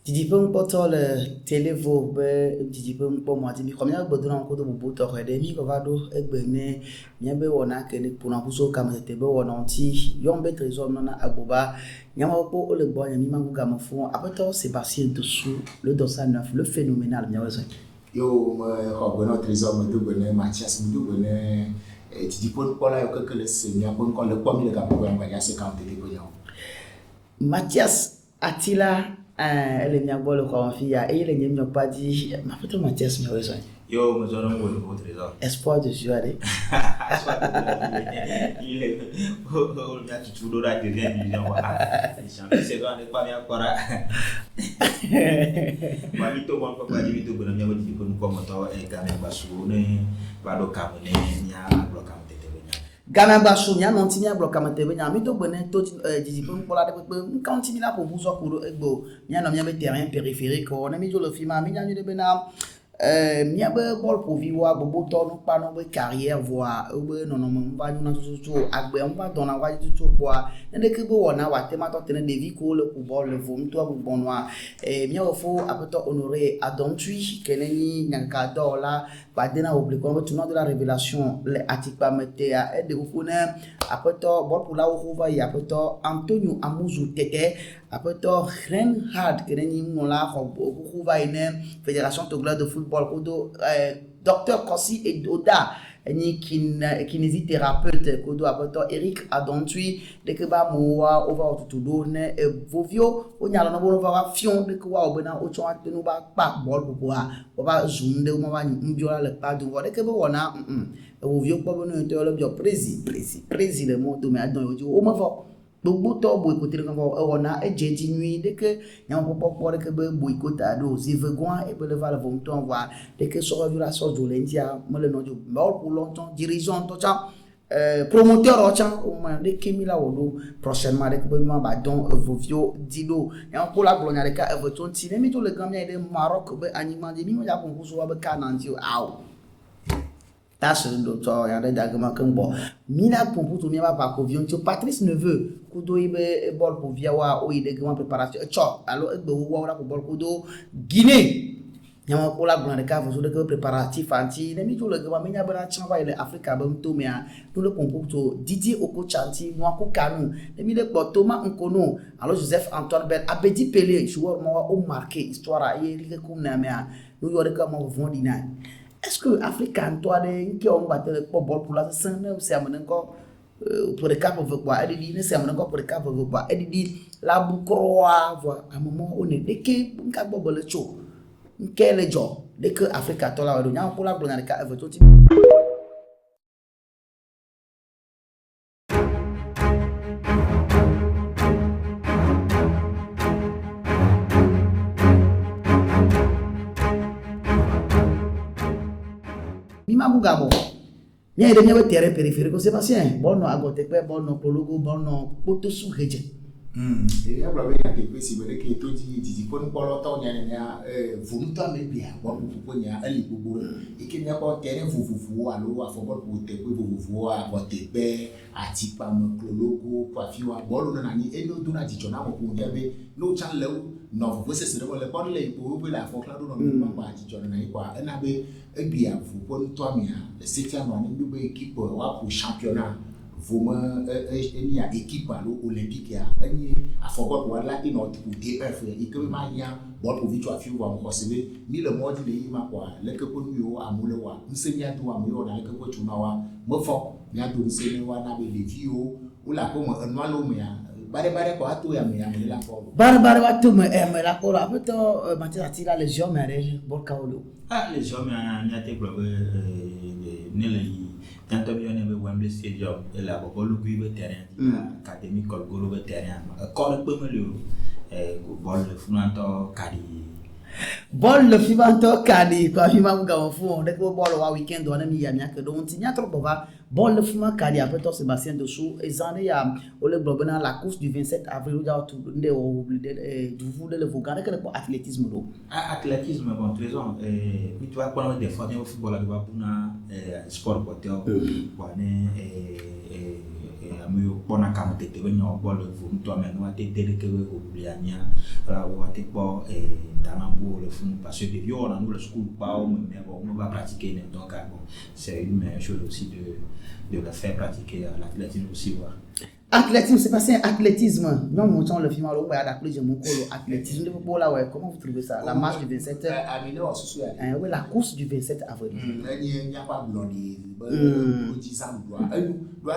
Didipeng poto le televo be didipeng po mo timi komia gboduna ko do bubuto ko de mi ko vado egbe ne nya be wona ke ne puna kuso kam te be wona onti yombe trésor nona agoba nya mo po le gbo nya mi mangu gam fo apeto Sébastien Dessous le dossa neuf le phénoménal nya wezo yo mo ko no trésor mo do ne Mathias mo do ne didipeng po la yo que le seigneur ko le pomi le cap ko ya se kam te ko yo Mathias Attila elle m'a bolé comme fille et elle n'a pas dit ma photo Mathias me rejoint yo me zono mo le trésor espoir de Dieu allez il est on m'a tout do la division wa c'est pas bien quoi ma mi to mon papa di to bona mi wa di ko ko mo to e gamen basu ne ba do kam ne nya bloka mo tete benya gamen basu nya non ti nya bloka mo tete benya mi to bona to di ko pour la de quand ti mi la pour vous so pour egbo nya no mi be terrain périphérique on mi jo le film mi nya ni de bena mi be ball pour viwa bobo to no pa no be carrière voix be no mo ba ni na so agbe on va dona wa ji to boa ne ke bo wona wa te ma to tene de vie ko le pour ball le vom to bo noa mi o fo apeto honorer Adontuy keneni nyanka dola ba dena obli ko to de la révélation le atikpa metea e de ko ne apeto ball pour la o va ya apeto Antonio Amuzu Tete apeto Reinhard keneni mola ko va ine fédération togolaise de football kodo docteur Kossi et Oda ni kinésithérapeute kodo apeto Eric Adontuy de que ba moa over tudo ne vovio o nyalo no bo va fion de ko wa obena o chon atenu ba pa ball popo ha o ba zoom de o ma ba mbiola le pa do de que bo wona vovio po bo no to le bio prési le mo to me adon o ma fo gbogbo to boycotter kan wona e jeji nuit de que nyam popo de que boycotter do si vergoin et le va le vomton voir de que so vira so do lendia mo le no jo pour longtemps dirigeant to cha promoteur o cha o ma de que mi la wodo prochainement de que ma ba don vovio dido nyam pour la glonia de ka everton ti mi to le gambia de Maroc be animal de mi mo ja ko so wa be kananti aw tasse docteur ya de dagma kan bo mina pompu to mi ba ko vion to Patrice Neveu kudo ibe bol pour via wa o ide grand préparation cho alors egbe wo wa ko bol kudo Guinée nyama ko la blanc de cave so de préparatif anti ne mi to le grand mi nya bana chamba ile Africa ba mto me a to le pompu to Didier Okocha mo ko kanu ne mi le po Thomas Nkono alors Joseph Antoine Ben Abedi Pelé joueur mo o marqué histoire ye ri ko na me a no yo de ka mo vont dina. Est-ce que Africain toi de qui on battre le ball pour la scène c'est amener encore pour le cap veut quoi elle dit c'est amener encore pour le cap veut quoi elle dit la boucroa voit à un moment on est dès que on cap ball le show quel job dès que Africa toi là on a pour la bonne avec elle veut tout Gabo nya ide nya terrain périphérique Sébastien bon no agote pe bon no prologo bon no poto su heje e ya bla be ya ke pesi be ke to ji pon polo to nya nya vomito me bia bon popo nya ali gbogbo e ke nya ko terrain fufufu alo wa fo ball ko te pe fufufu a ko te pe ati pa mo prologo pa fi wa ball no na ni e no do na ji jona mo ko nya be no chan le no fo se se le bon le po be la fo claro no ma pa ji jona na kwa e na be e bia fu pon to mi a le septième année bi be équipe wa pour championnat vraiment ni a équipe alo olympique ya ani afobot wala ino ku DF e ke ma ya bot pour victoire fi wa mo sebe ni le modi le ma kwa le ke ko yo amule wa nsemi atu wa mo yo na le ke ko tuna wa mo fo ya do nsemi wa na be le vio o la ko mo anwalo me ya bare ko atu ya me la ko bare atu me la ko la peto Mathias Attila les hommes mais bolkaolo les hommes ni a te globe ne le tanto bien ne Wembley Stadium et la bolo gui terrain académie col golo terrain col pe me le bol le funanto kadi bol le fibanto kadi pa fi ma ga fo de ko bol wa weekend on mi ya mi ak do nti nya trop ba bol le fuma kadi apeto Sébastien Dessous et zane ya o le globena la course du 27 avril da tout de o du vous de le vous garder que le athlétisme do athlétisme bon tu raison mi tu vas prendre des fois au football là pour na sport poteur pour ne amu bona kam tete be nyo bol fu to men wa te dele ke we obliania la wa te po dans le fond parce que depuis on a nous le school pas mais bon on va pratiquer donc c'est une meilleure chose aussi de le faire pratiquer l'athlétisme aussi voir. Athlétisme, c'est pas ça, athlétisme. Non, mon temps, le film, on va appeler mon colo, athlétisme. Comment vous trouvez ça? La marche du 27 oui, la course du 27 avril. Il n'y a pas blondé. Doit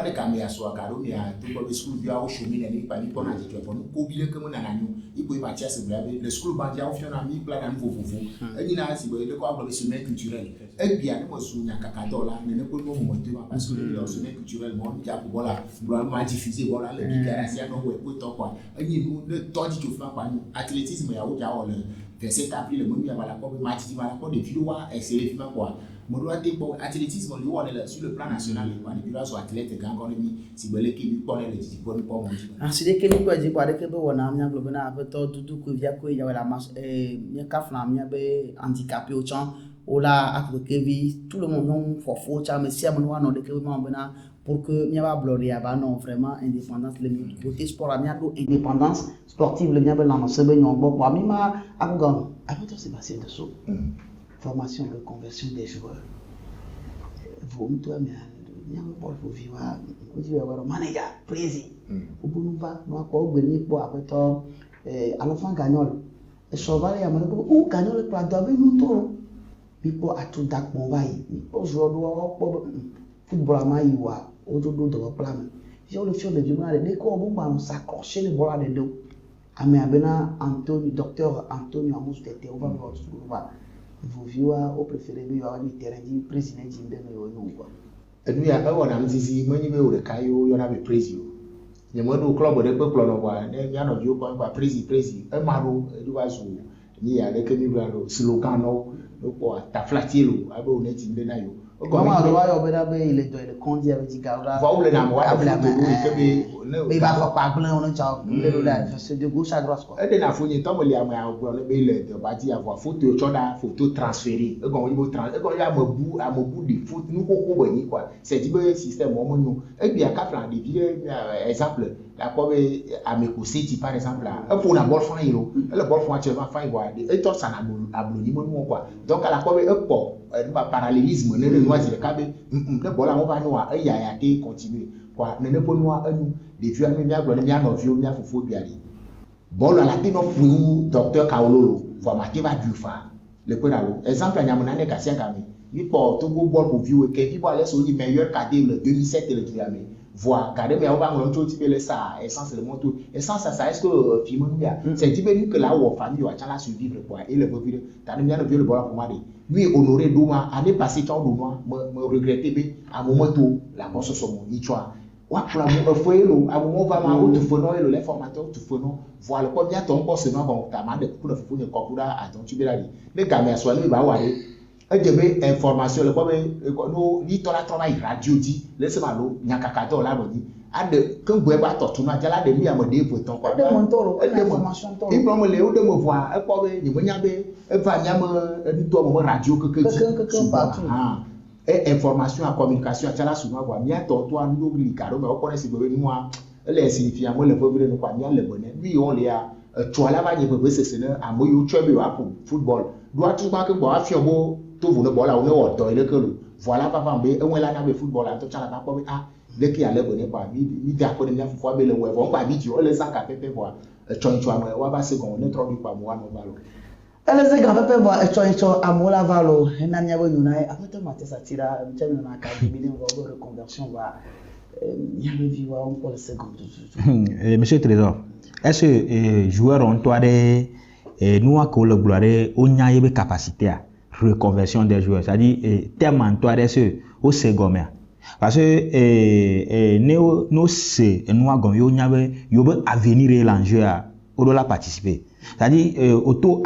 de caméra soit car on est à tout le school via au chemin et pas ni pour la tête pour nous combiner comme on a nous il peut partir se blaber le school bandia au final ami plan dans vous et n'a si le quoi pour le sommet culturel et bien nous souvenir cacato là ne peut pas monter parce que le sommet culturel moi qui a pour voilà doit diffuser voilà le déclaration non ouais pour toi quoi et nous le temps dit que faire par nous athlétisme il y a au le 27 avril le monde il y a la quoi match il va la quoi de vidéo et c'est le film quoi mon droit de bon athlétisme lui on est sur le plan national quoi depuis là sur athlète gangonomi si belé qui connaît le dit bon pas mon dit ensuite que ni quoi dit quoi de que be wona amia globena avec tout ko via ko ya la marche mi ka flan mi be handicapé au champ ou là à que vi tout le monde non fofo cha mais si amon no de que mo bena pour que mi va bloquer ba non vraiment indépendance le côté sport amia do indépendance sportive le mi ba la se be non bon pour mi ma agon avec toi Sébastien de so formation de conversion des joueurs. Vous me trouvez bien, il y a un peu de vie, vous avez un manager, président. Vous pouvez nous voir, nous avons gagné pour après toi, à l'enfant gagnant. Et sauver les amants, ou gagnant le plan d'avec nous trop. Mais pour à tout d'accord, on va y. Pour jouer au football à Maïwa, au dos de votre plan. Si on le fait de Dumont, les corps vont on s'accrocher les bras des dos. Amé Abena, Antonio, docteur Antonio Amos Tete, on va voir. Vous voyez, au préféré, il y a un terrain du président Jimbe, mais il quoi. Et nous, on a dit, moi, il y a le caillou, il y a le président. Il y a un club de peuple, il y a un vieux point, président, un maro, il y a le slogan, ta flatille, on est in the nayo. Comment il est le conduit avec du garda. Voilà, il va pas plein, on a c'est de gauche à droite. Et de fouille, tant qu'il y a un photo transférée. Il y a un bout de foot, nous pouvons quoi. C'est du système, et bien, quand des vidéos, exemple, la pomme à mes coussins, par exemple, pour la bol fin, le bol fin, tu vas faire, et toi, ça n'a quoi. Donc, à la pomme, un parallélisme, le cabé, le bol à on noir, et il y a été continué. Quoi, ne peut noir, nous, les vieux amis, bien, nos vieux, bien, faut bien aller. Bon, la latine, nous, docteur Kaololo, voilà, qui va du faire. Le point à l'eau. Exemple, il y a mon année Cassien Camé. Il porte tout le bol pour vivre, et qu'il va aller sur le meilleur cadet, le 2007 et le Diamé. Voir, car mais on va me montrer le ça, essence le monto. Essence ça, est-ce que film nous c'est dit que là où on famille, on a survivre quoi. Et le pauvre, t'as bien le vieux le bol pour moi. Lui honoré Douma, année passée, tant Douma, me regretter, à mon moment la bosse sur mon nichoir. Wa pour la foyer à moment va ma haute fono et le formateur tout fono voir le combien ton poste non bon ta main de pour le foyer kokura à ton tubelari les gamins soit lui va aller et de information le comme no ni tola travail radio dit laisse-moi l'eau nyakakato là dit a de quand vous va tout na jala de mi à me dire ton quoi de mon toro information toro il prend me léo de me voir et quoi ni me nyabe et va nyame ni toi me radio que partout et information à communication à chala souvent quoi mia toi nous oublie car mais on connaît si bébé moi les signifiant moi le peuple nous quoi mia le bonheur lui on les a tu là va ni bébé c'est à moi you try pour football doit tout pas que bon afio tout vous le bon là on est auto et le que voilà papa bé on là na football là tout chala pas comme ah le qui a le bonheur quoi mi d'accord de fois fois le ouais on pas vidéo le ça ka pepe voir chon moi wa ba second on est trop pas moi non balo. Elle est grave peu voir echo amola valo na nya wonu na akoto matesa tira mchana na académie de reconversion va y a vu voir on pour le second. Monsieur Trésor, est-ce que joueurs ont toi des nous à ko le gloire on nya yebe capacité à reconversion des joueurs, c'est-à-dire tellement toi des au second parce que nous c'est nous a gon yo nya yo be avenir l'enjeu à au-delà participer. C'est-à-dire auto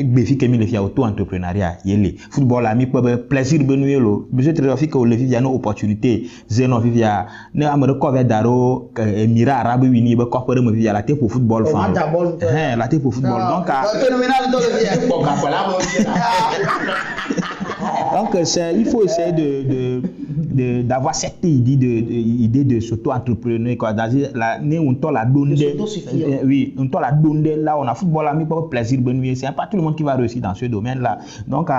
béfi que mi le fia auto entrepreneuriat yele football ami peut plaisir benu lo monsieur très office que le vivia no opportunité zeno vivia ne amere cover daro mira arabe wini be corpore me vivia la te pour football fan la te pour football donc donc c'est il faut essayer d'avoir cette idée de s'auto-entrepreneur, quoi. On t'a la donne. Oui, on t'a la donne là, on a football, là, mais pas plaisir, c'est pas tout le monde qui va réussir dans ce domaine-là. Donc,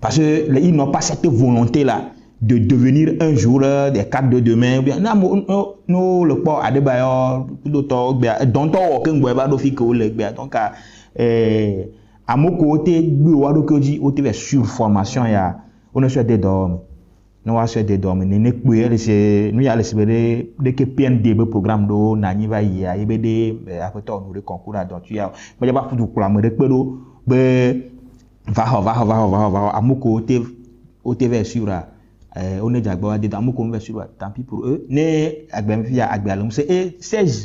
parce qu'ils n'ont pas cette volonté-là de devenir un joueur des cadres de demain. Nous, le port à des bailleurs, d'autres, dont donc, à mon côté, on est sur formation, on est sur des dormes. Nous avons sur des dormes. Nous avons espéré que PND programme de Nani va y aller. Après, on a concours à donc tu as. Mais il n'y a pas de problème. Va à mon côté, on est sur on est déjà dedans, on est sur tant pis pour eux. Ces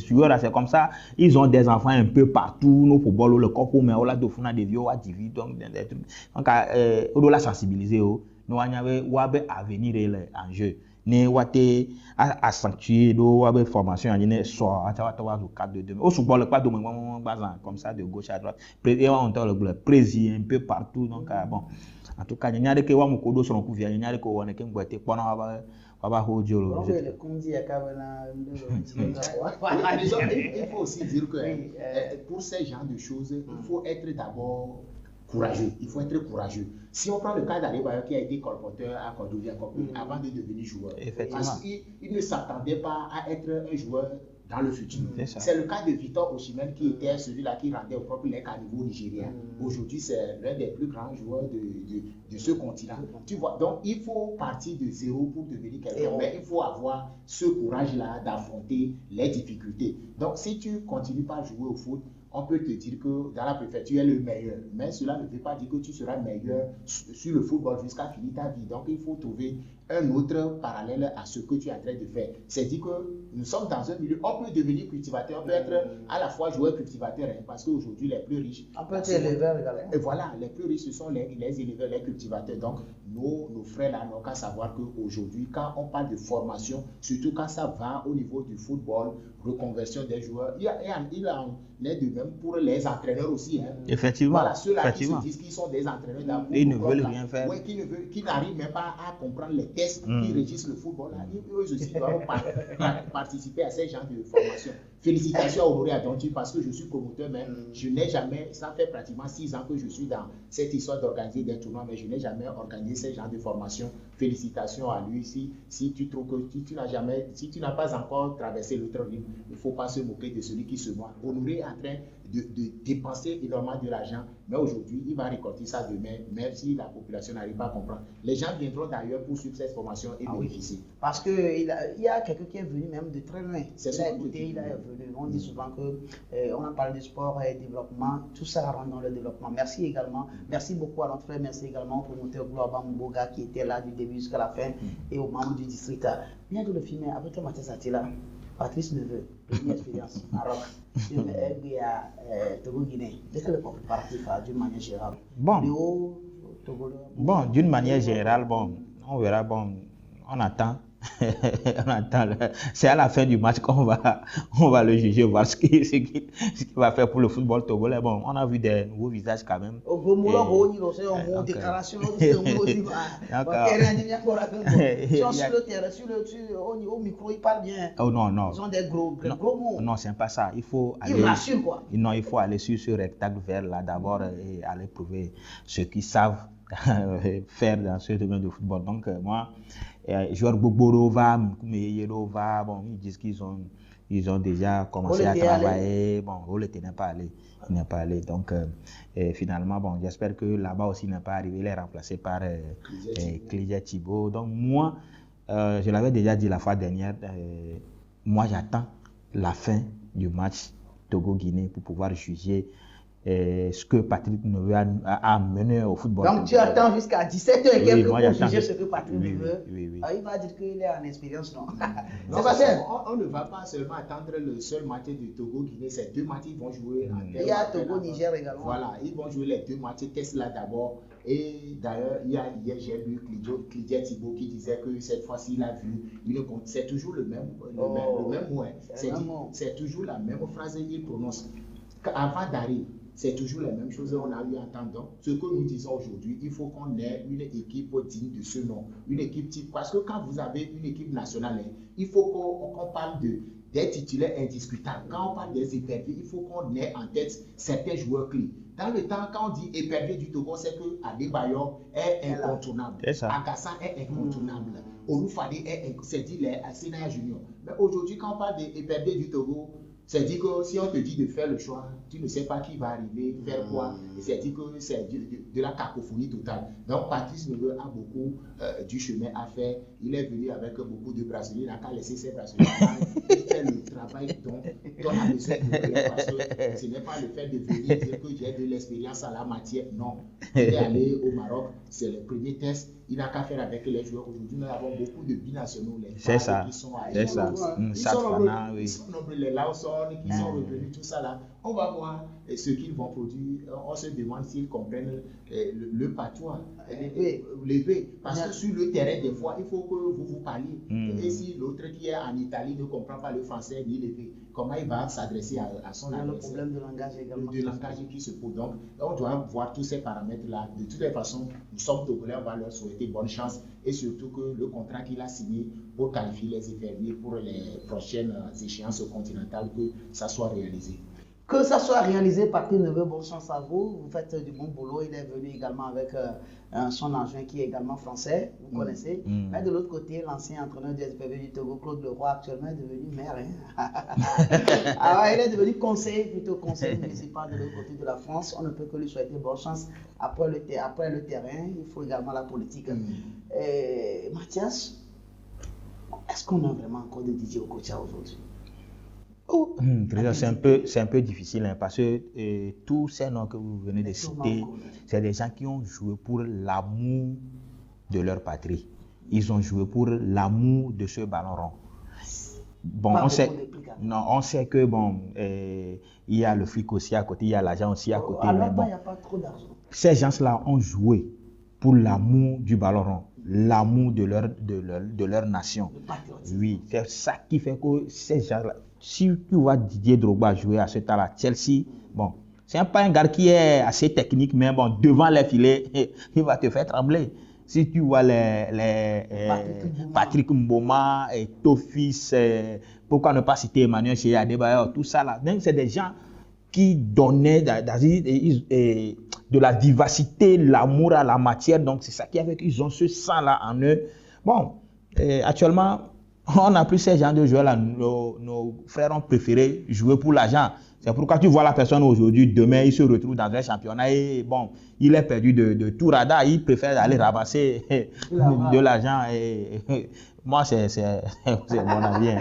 joueurs, c'est comme ça, ils ont des enfants un peu partout, nos football, le corps, mais on a des vieux, à diviser, donc on doit la sensibiliser, nous avons à venir en jeu. Nous à sanctuer, nous avons formation, nous avons le cadre de demain. Au football, pas de comme ça, de gauche à droite. On a le président un peu partout, donc bon. En tout cas, il y a des gens qui ont sur le coup, il y a des gens qui ont été pendant il faut aussi dire que pour ces genres de choses, il faut être d'abord courageux. Il faut être courageux. Si on prend le cas d'Adebayor qui a été colporteur à Cordovia avant de devenir joueur, parce qu'il ne s'attendait pas à être un joueur dans le futur. C'est le cas de Victor Osimhen qui était celui-là qui rendait au propre les niveau nigérien. Aujourd'hui, c'est l'un des plus grands joueurs de ce continent. Tu vois, donc il faut partir de zéro pour devenir quelqu'un, mais il faut avoir ce courage-là d'affronter les difficultés. Donc si tu continues pas à jouer au foot, on peut te dire que dans la préfecture, tu es le meilleur. Mais cela ne veut pas dire que tu seras meilleur sur le football jusqu'à finir ta vie. Donc, il faut trouver un autre parallèle à ce que tu es en train de faire. C'est-à-dire que nous sommes dans un milieu, on peut devenir cultivateur, on peut être à la fois joueur cultivateur, parce qu'aujourd'hui, les plus riches... On peut être éleveur également. Et voilà, les plus riches, ce sont les éleveurs, les cultivateurs. Donc, nos frères là n'ont qu'à savoir qu'aujourd'hui, quand on parle de formation, surtout quand ça va au niveau du football, reconversion des joueurs, il en est de même pour les entraîneurs aussi. Hein. Effectivement. Voilà, ceux-là qui se disent qu'ils sont des entraîneurs d'amour. Ils ne veulent rien faire. Ouais, qui n'arrivent même pas à comprendre les tests qui régissent le football. Là. Eux aussi doivent participer à ces genres de formation. Félicitations à Honoré Adonti parce que je suis promoteur, mais je n'ai jamais, ça fait pratiquement 6 ans que je suis dans cette histoire d'organiser des tournois, mais je n'ai jamais organisé ce genre de formation. Félicitations à lui. Si tu trouves que si tu n'as pas encore traversé l'autre rive, il ne faut pas se moquer de celui qui se moque. Honoré est en train de dépenser énormément de l'argent, mais aujourd'hui, il va récolter ça demain, même si la population n'arrive pas à comprendre. Les gens viendront d'ailleurs pour suivre cette formation et bénéficier. Oui. Parce qu'il y a quelqu'un qui est venu même de très loin. C'est ça. Il est venu. On dit souvent qu'on a parlé de sport et développement, tout ça rentre dans le développement. Merci également. Merci beaucoup à notre frère, merci également au promoteur Globa Mboga qui était là du début jusqu'à la fin et aux membres du district. Bien de le filmer avec le Mathieu Satila. Patrice Neveu, première expérience Maroc, sur Togo Guinée. Dès que le comparatif d'une manière générale. Bon, d'une manière générale, on verra, on attend. C'est à la fin du match qu'on va le juger, voir ce qu'il va faire pour le football togolais. Bon, on a vu des nouveaux visages quand même. Déclaration, au micro, ils parlent bien. Oh non, non. Ils ont des gros mots. Non, c'est pas ça. Il faut aller. Ils rassurent quoi. Non, il faut aller sur ce rectangle vert là d'abord et aller prouver ce qu'ils savent faire dans ce domaine de football. Donc, moi, joueur Boboro va, bon, ils disent qu'ils ont déjà commencé à travailler. Bon, Olete n'est pas allé. Il n'est pas allé. Donc, finalement, bon, j'espère que là-bas aussi il n'est pas arrivé. Il est remplacé par Clédia Thibault. Donc, moi, je l'avais déjà dit la fois dernière, moi, j'attends la fin du match Togo-Guinée pour pouvoir juger ce que Patrick Neveu a mené au football. Donc tu attends jusqu'à 17h et quelques pour juger ce que Patrick Neveu. Oui. Il va dire qu'il est en expérience, non? Non, on ne va pas seulement attendre le seul match de Togo-Guinée. Ces 2 matchs, ils vont jouer en Il y a Togo-Niger également. Voilà, ils vont jouer les 2 matchs, test là d'abord. Et d'ailleurs, hier, j'ai lu Clédia Thibault qui disait que cette fois-ci, il a vu c'est toujours le même mot. C'est toujours la même phrase qu'il prononce. Avant d'arriver, c'est toujours la même chose. On a eu entendant. Ce que nous disons aujourd'hui, il faut qu'on ait une équipe digne de ce nom. Une équipe type. Parce que quand vous avez une équipe nationale, il faut qu'on parle des titulaires indiscutables. Quand on parle des éperviers, il faut qu'on ait en tête certains joueurs clés. Dans le temps, quand on dit épervier du Togo, c'est que Adebayor est incontournable. Agassa est incontournable. Olufade c'est dit les Sénat Junior. Mais aujourd'hui, quand on parle d'épervier du Togo, c'est dit que si on te dit de faire le choix, tu ne sais pas qui va arriver, faire quoi. Et c'est dit que c'est de la cacophonie totale. Donc, Patrice Neveu a beaucoup du chemin à faire. Il est venu avec beaucoup de bracelets. Il n'a qu'à laisser ses bracelets. Il fait le travail dont on a besoin de faire. Parce que ce n'est pas le fait de venir dire que j'ai de l'expérience à la matière. Non. Il est allé au Maroc. C'est le premier test. Il n'a qu'à faire avec les joueurs. Aujourd'hui, nous avons beaucoup de binationaux. C'est ça. Qui sont c'est ça. Ils sont nombreux, les Lawson, qui sont revenus, tout ça là. On va voir ce qu'ils vont produire. On se demande s'ils comprennent le patois, l'épée. Parce que sur le terrain, des fois, il faut que vous parliez. Et si l'autre qui est en Italie ne comprend pas le français ni l'épée, comment il va s'adresser à son adversaire? Le problème de langage également. De langage qui se pose. Donc, on doit voir tous ces paramètres-là. De toutes les façons, nous sommes Togolais, on va leur souhaiter bonne chance et surtout que le contrat qu'il a signé pour qualifier les éperviers pour les prochaines échéances continentales, que ça soit réalisé. Que ça soit réalisé, Patrice Neveu, bonne chance à vous. Vous faites du bon boulot. Il est venu également avec son adjoint qui est également français, vous connaissez. Mais de l'autre côté, l'ancien entraîneur du SPV du Togo, Claude Leroy, actuellement est devenu maire. Alors, il est devenu conseiller municipal de l'autre côté de la France. On ne peut que lui souhaiter bonne chance. Après le terrain, il faut également la politique. Mathias, est-ce qu'on a vraiment encore des DJ Okocha aujourd'hui? C'est un peu difficile hein, parce que tous ces noms que vous venez de citer, c'est des gens qui ont joué pour l'amour de leur patrie. Ils ont joué pour l'amour de ce ballon rond. Bon, on sait que il y a le fric aussi à côté, il y a l'argent aussi à côté. Alors, il n'y a pas trop d'argent. Ces gens-là ont joué pour l'amour du ballon rond, l'amour de leur nation. Oui, c'est ça qui fait que ces gens-là. Si tu vois Didier Drogba jouer à ce temps-là, Chelsea, bon, c'est pas un gars qui est assez technique, mais bon, devant les filets, il va te faire trembler. Si tu vois Patrick Mboma, et Tofis, pourquoi ne pas citer Emmanuel Chez Adebayor, tout ça là. Donc, c'est des gens qui donnaient de la vivacité, l'amour à la matière. Donc, c'est ça qui a fait qu'ils ont ce sang-là en eux. Bon, actuellement, on n'a plus ces genres de joueurs-là. Nos frères ont préféré jouer pour l'argent. C'est pourquoi tu vois la personne aujourd'hui, demain, il se retrouve dans un championnat et bon, il est perdu de tout radar. Il préfère aller ramasser de l'argent. Moi, c'est mon avis.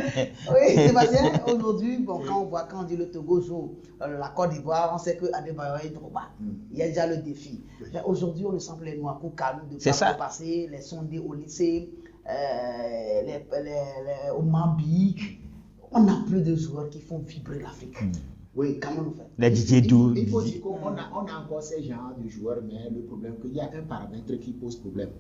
Oui, Sébastien, aujourd'hui, bon, quand on dit le Togo joue la Côte d'Ivoire, on sait que Adebayor est trop bas. Il y a déjà le défi. Mais aujourd'hui, on ne sent plus les noirs pour calme de pas passer, les sondés au lycée. Au Mambi, on n'a plus de joueurs qui font vibrer l'Afrique. Oui, comment on fait? Les DJ Dou. Il faut dire qu'on a encore ces genres de joueurs, mais le problème c'est qu'il y a un paramètre qui pose problème.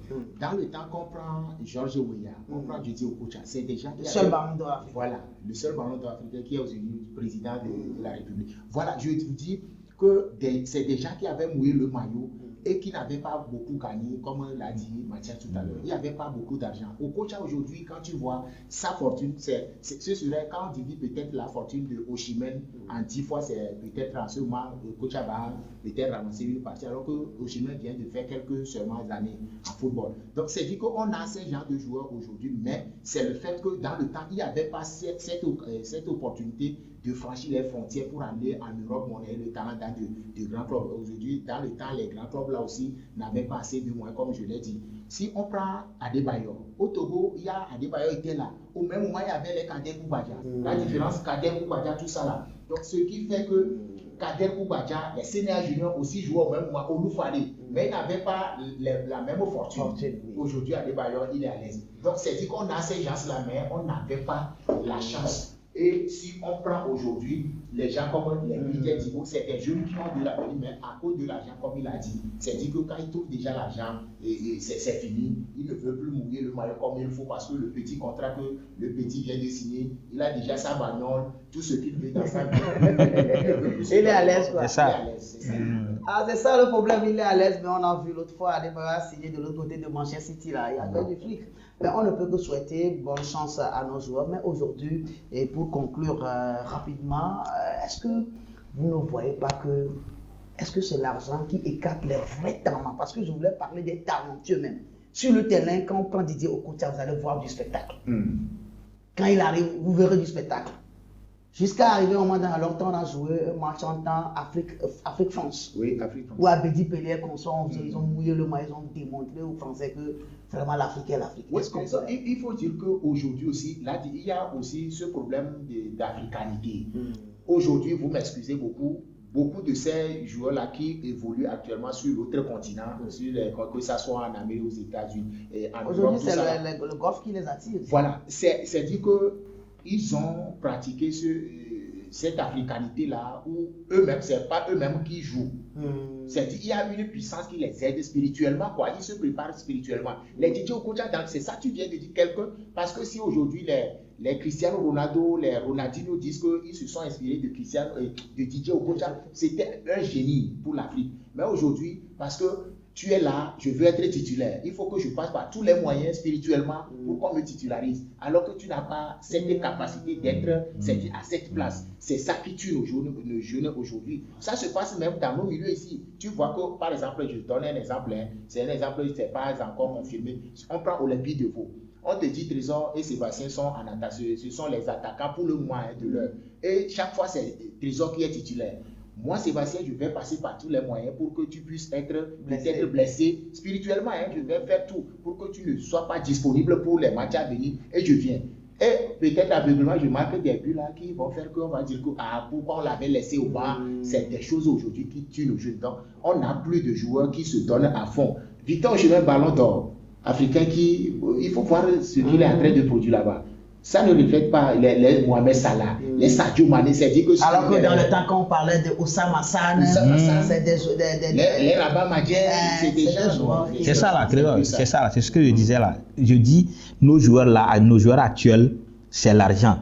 Dans le temps qu'on prend Georges Weah, on prend Didier Okocha, c'est des gens qui... Le seul ballon d'or africain. Voilà, le seul ballon d'or africain qui est aux États-Unis, du président de la République. Voilà, je vous dis que c'est des gens qui avaient mouillé le maillot et qui n'avaient pas beaucoup gagné, comme l'a dit Mathias tout à l'heure. Il n'y avait pas beaucoup d'argent. Okocha aujourd'hui, quand tu vois sa fortune, ce serait quand on divise peut-être la fortune de Oshimen en 10 fois, c'est peut-être en ce moment, Okocha va peut-être ramasser une partie, alors que Oshimen vient de faire quelques seulement années en football. Donc c'est dit qu'on a ces genres de joueurs aujourd'hui, mais c'est le fait que dans le temps, il n'y avait pas cette opportunité de franchir les frontières pour aller en Europe, monnaie le talent dans de grands clubs. Aujourd'hui, dans le temps, les grands clubs là aussi n'avaient pas assez de moyens, comme je l'ai dit. Si on prend Adebayor, au Togo, il y a Adebayor était là. Au même moment, il y avait les Kader Koubadia. La différence, Kader Koubadia, tout ça là. Donc, ce qui fait que Kader Koubadia, les Sénégal Junior aussi jouaient au même moment, au Loufade. Mais ils n'avaient pas la même fortune. Aujourd'hui, Adebayor, il est à l'aise. Donc, c'est dit qu'on a ces gens-là, mais on n'avait pas la chance. Et si on prend aujourd'hui, les gens comme les militaires d'Ivo, c'est des jeunes qui ont de la vie, mais à cause de l'argent, comme il a dit, c'est-à-dire que quand ils trouvent déjà l'argent, c'est fini, ils ne veulent plus mouiller le maillot comme il faut parce que le petit contrat que le petit vient de signer, il a déjà sa bagnole, tout ce qu'il veut dans sa vie. Il est à l'aise, quoi. C'est ça. Ah, c'est ça le problème, il est à l'aise, mais on a vu l'autre fois Adebayor signer de l'autre côté de Manchester City, là, il y avait du flic. Mais on ne peut que souhaiter bonne chance à nos joueurs. Mais aujourd'hui, et pour conclure rapidement, est-ce que vous ne voyez pas que, est-ce que c'est l'argent qui écarte les vrais talents? Parce que je voulais parler des talentueux même. Sur le terrain, quand on prend Didier Okocha, vous allez voir du spectacle. Quand il arrive, vous verrez du spectacle. Jusqu'à arriver au moment dans longtemps, on a joué un match en temps Afrique-France. Oui, Afrique-France. Où Abedi Pelé et consorts, ils ont mouillé le maillot, ils ont démontré aux Français que vraiment l'Afrique est l'Afrique. Oui, il faut dire qu'aujourd'hui aussi, là, il y a aussi ce problème d'africanité. Aujourd'hui, vous m'excusez beaucoup de ces joueurs-là qui évoluent actuellement sur l'autre continent, que ce soit en Amérique, aux États-Unis, en Europe. Aujourd'hui, c'est le golf qui les attire. Voilà, c'est dit qu'ils ont pratiqué cette africanité-là où eux-mêmes, ce n'est pas eux-mêmes qui jouent. C'est-à-dire qu'il y a une puissance qui les aide spirituellement, quoi. Ils se préparent spirituellement. Les Didier Okocha, c'est ça tu viens de dire quelqu'un, parce que si aujourd'hui les Cristiano Ronaldo, les Ronaldinho disent qu'ils se sont inspirés de Didier Okocha, c'était un génie pour l'Afrique. Mais aujourd'hui, parce que tu es là, je veux être titulaire. Il faut que je passe par tous les moyens spirituellement pour qu'on me titularise. Alors que tu n'as pas cette capacité d'être à cette place. C'est ça qui tue nos jeunes aujourd'hui. Ça se passe même dans nos milieux ici. Tu vois que, par exemple, je donne un exemple. C'est un exemple, ce n'est pas encore confirmé. On prend Olympique de Vaud. On te dit Trésor et Sébastien sont en attaque. Ce sont les attaquants pour le mois de l'heure. Et chaque fois, c'est Trésor qui est titulaire. Moi, Sébastien, je vais passer par tous les moyens pour que tu puisses être peut-être blessé spirituellement. Je vais faire tout pour que tu ne sois pas disponible pour les matchs à venir. Et je viens. Et peut-être aveuglement, je marque des buts là qui vont faire qu'on va dire que pourquoi on l'avait laissé au bas. C'est des choses aujourd'hui qui tuent nos jeunes. Donc, on n'a plus de joueurs qui se donnent à fond. Victor Osimhen, ballon d'or africain il faut voir ce qu'il est en train de produire là-bas. Ça ne reflète pas les Mohamed Salah, les Sadio Mané, c'est dit que... Alors que dans le temps quand on parlait de Oussama Sane, c'est les Rabat Madjer, c'est des gens... C'est ça là, c'est ça là, c'est ce que je disais là. Je dis, nos joueurs actuels, c'est l'argent.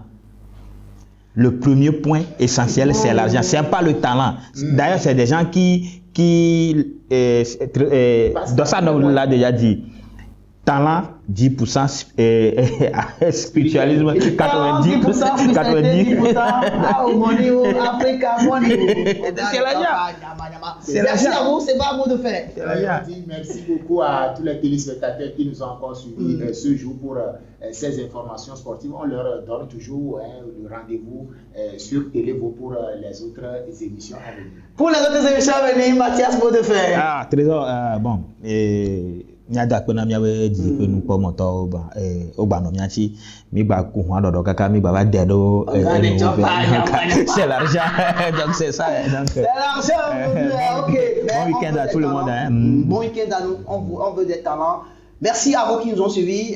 Le premier point essentiel, c'est l'argent, c'est pas le talent. D'ailleurs, c'est des gens qui dans ça, on l'a déjà dit. Talent 10%, spiritualisme 90%. Merci à vous, c'est pas à vous de faire. Merci beaucoup à tous les téléspectateurs qui nous ont encore suivis ce jour pour ces informations sportives. On leur donne toujours le rendez-vous sur Télévo pour les autres émissions à venir. Pour les autres émissions à venir, Mathias, mot de faire. Ah, Trésor, bon. Nyada kpena miabe didi pe nu kpɔ mɔtɔ ogba nɔ miatsi mi gba ku hɔn dɔdɔ kaka mi gba va de ɖo c'est l'argent donc c'est ça donc c'est l'argent. Ok, bon week-end à tout le monde. Bon week-end à nous, on veut des talents. Merci à vous qui nous ont suivis.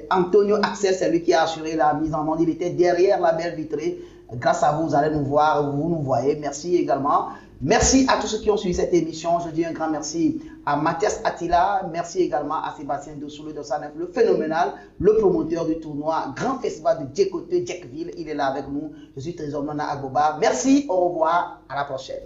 Antonio Axel, c'est lui qui a assuré la mise en onde. Il était derrière la belle vitrée. Grâce à vous, vous allez nous voir, vous nous voyez. Merci également. Merci à tous ceux qui ont suivi cette émission. Je dis un grand merci à Mathias Attila. Merci également à Sébastien Dossoulou de Sanef, le phénoménal, le promoteur du tournoi Grand Festival de Djekote, Djekville. Il est là avec nous. Je suis Trésor Nona Agboba. Merci, au revoir, à la prochaine.